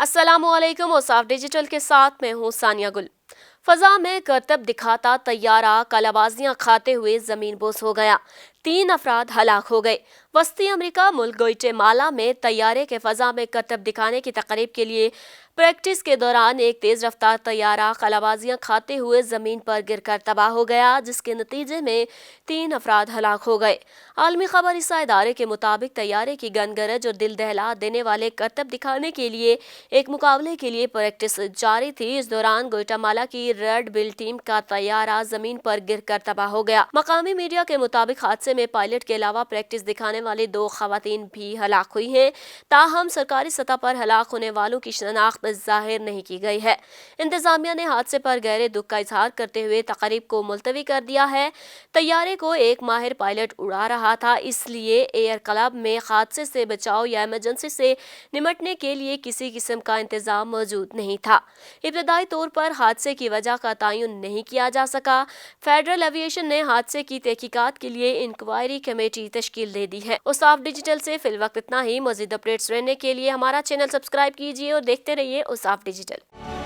अस्सलाम वालेकुम। औसाफ डिजिटल के साथ मैं हूँ सानिया गुल। फजा में करतब दिखाता तैयारा कलाबाजियां खाते हुए जमीन बोस हो गया। 3 अफराद हलाक हो गए। वस्ती अमेरिका मुल्क ग्वाटेमाला में तैयारे के फजा में करतब दिखाने की तकरीब के लिए प्रैक्टिस के दौरान एक तेज रफ्तार तैयारा कलाबाजियां खाते हुए जमीन पर गिरकर तबाह हो गया, जिसके नतीजे में 3 अफराद हलाक हो गए। आलमी खबर रसा इदारे के मुताबिक तैयारे की गनगरज और दिल दहला देने वाले करतब दिखाने के लिए एक मुकाबले के लिए प्रैक्टिस जारी थी। इस दौरान ग्वाटेमाला की रेड बिल टीम का तैयारा जमीन पर गिरकर तबाह हो गया। मकामी मीडिया के मुताबिक हादसे में पायलट के अलावा प्रैक्टिस दिखाने वाली 2 खवातीन भी हलाक हुई हैं। ताहम सरकारी सतह पर हलाक होने वालों की शनाख्त जाहिर नहीं की गई है। इंतजामिया ने हादसे पर गहरे दुख का इजहार करते हुए तकरीब को मुलतवी कर दिया है। तैयारे को एक माहिर पायलट उड़ा रहा था, इसलिए एयर क्लब में हादसे से बचाव या इमरजेंसी से निमटने के लिए किसी किस्म का इंतजाम मौजूद नहीं था। इब्तदाई तौर पर हादसे की वजह का तयन नहीं किया जा सका। फेडरल एविएशन ने हादसे की तहकीकात के लिए इंक्वायरी कमेटी तश्कील दे दी है। औसाफ डिजिटल से फिलवक्त इतना ही। मज़ीद अपडेट्स रहने के लिए हमारा चैनल सब्सक्राइब कीजिए और देखते रहिए औसाफ डिजिटल।